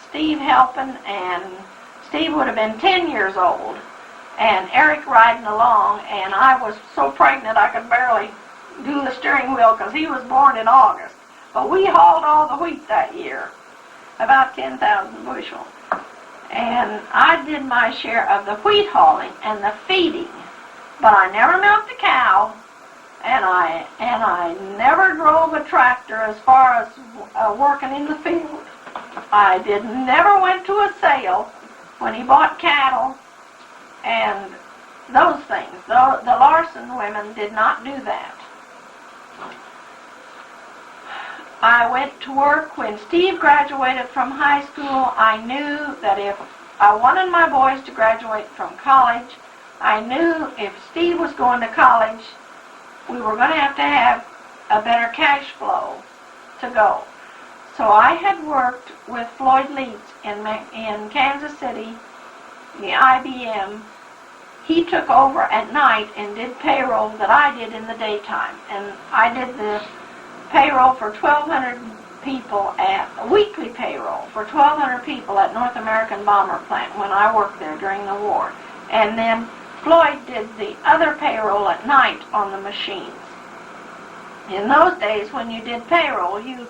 Steve helping, and Steve would have been 10 years old, and Eric riding along, and I was so pregnant I could barely do the steering wheel because he was born in August. But we hauled all the wheat that year, about 10,000 bushels. And I did my share of the wheat hauling and the feeding, but I never milked a cow, and I never drove a tractor as far as working in the field. I never went to a sale when he bought cattle and those things. The Larson women did not do that. I went to work when Steve graduated from high school. I knew that if I wanted my boys to graduate from college, I knew if Steve was going to college, we were going to have a better cash flow to go. So I had worked with Floyd Leeds in Kansas City, the IBM. He took over at night and did payroll that I did in the daytime. And I did the payroll for 1,200 people weekly payroll for 1,200 people at North American Bomber Plant when I worked there during the war. And then Floyd did the other payroll at night on the machines. In those days, when you did payroll, you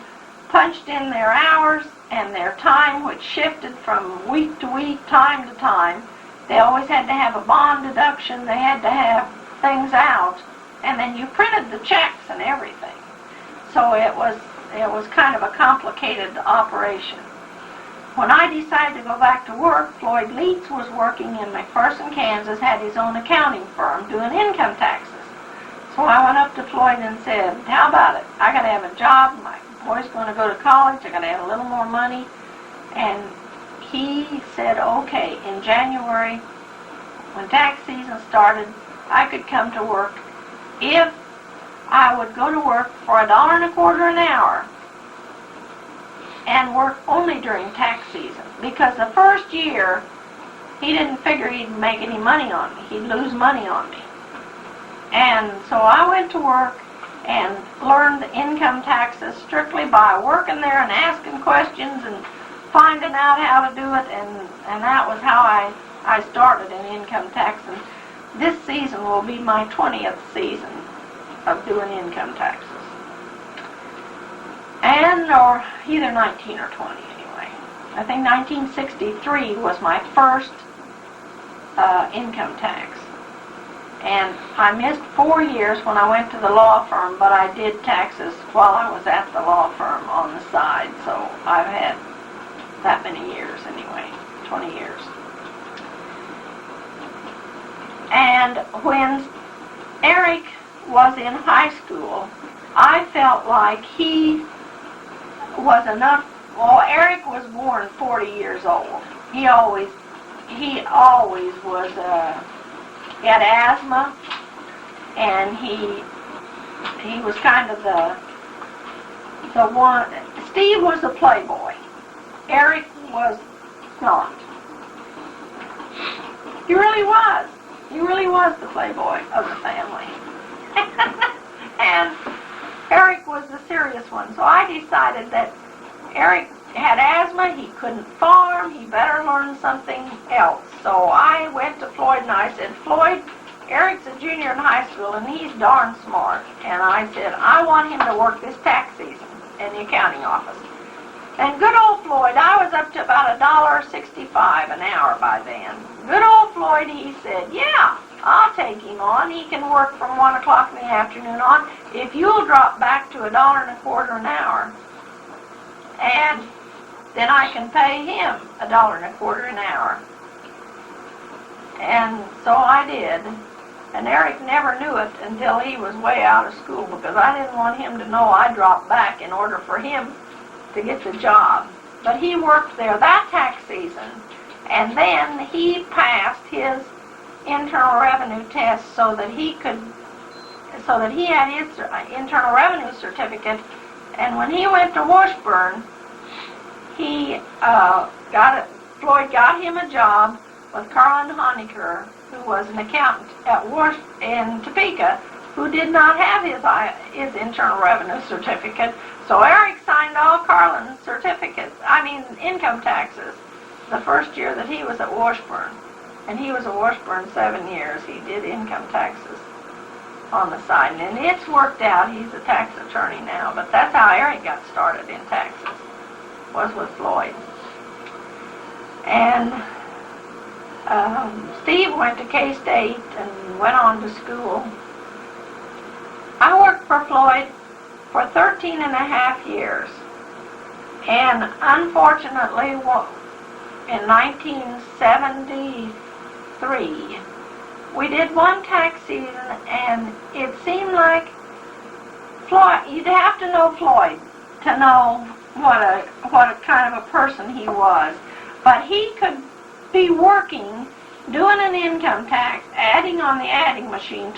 punched in their hours and their time, which shifted from week to week, time to time. They always had to have a bond deduction. They had to have things out, and then you printed the checks and everything. So it was kind of a complicated operation. When I decided to go back to work, Floyd Leeds was working in McPherson, Kansas, had his own accounting firm doing income taxes. So I went up to Floyd and said, how about it? I got to have a job. My boy's going to go to college. I got to have a little more money. And he said, okay, in January, when tax season started, I could come to work if I would go to work for $1.25 an hour and work only during tax season. Because the first year, he didn't figure he'd make any money on me. He'd lose money on me. And so I went to work and learned income taxes strictly by working there and asking questions and finding out how to do it, and that was how I started in income tax. And this season will be my 20th season of doing income taxes. Or either 19 or 20 anyway. I think 1963 was my first income tax. And I missed 4 years when I went to the law firm, but I did taxes while I was at the law firm on the side. So I've had that many years anyway, 20 years. And when Eric was in high school, I felt like he was enough. Well, Eric was born 40 years old. He always was, he had asthma, and he was kind of the one. Steve was the playboy. Eric was not. He really was. He really was the playboy of the family. And Eric was the serious one. So I decided that Eric had asthma, he couldn't farm, he better learn something else. So I went to Floyd and I said, Floyd, Eric's a junior in high school and he's darn smart. And I said, I want him to work this tax season in the accounting office. And good old Floyd, I was up to about $1.65 an hour by then. Good old Floyd, he said, yeah, I'll take him on. He can work from 1 o'clock in the afternoon on if you'll drop back to $1.25 an hour. And then I can pay him $1.25 an hour. And so I did. And Eric never knew it until he was way out of school, because I didn't want him to know I dropped back in order for him to get the job. But he worked there that tax season, and then he passed his internal revenue test so that he had his internal revenue certificate. And when he went to Washburn, Floyd got him a job with Kirlin who was an accountant in Topeka, who did not have his internal revenue certificate. So Eric signed all Kirlin's income taxes the first year that he was at Washburn. And he was at Washburn 7 years. He did income taxes on the side. And it's worked out. He's a tax attorney now. But that's how Eric got started in taxes, was with Floyd. And Steve went to K-State and went on to school. I worked for Floyd for 13 and a half years. And unfortunately, in 1973, we did one tax season, and it seemed like Floyd, you'd have to know Floyd to know what a kind of a person he was. But he could be working, doing an income tax, adding on the adding machine,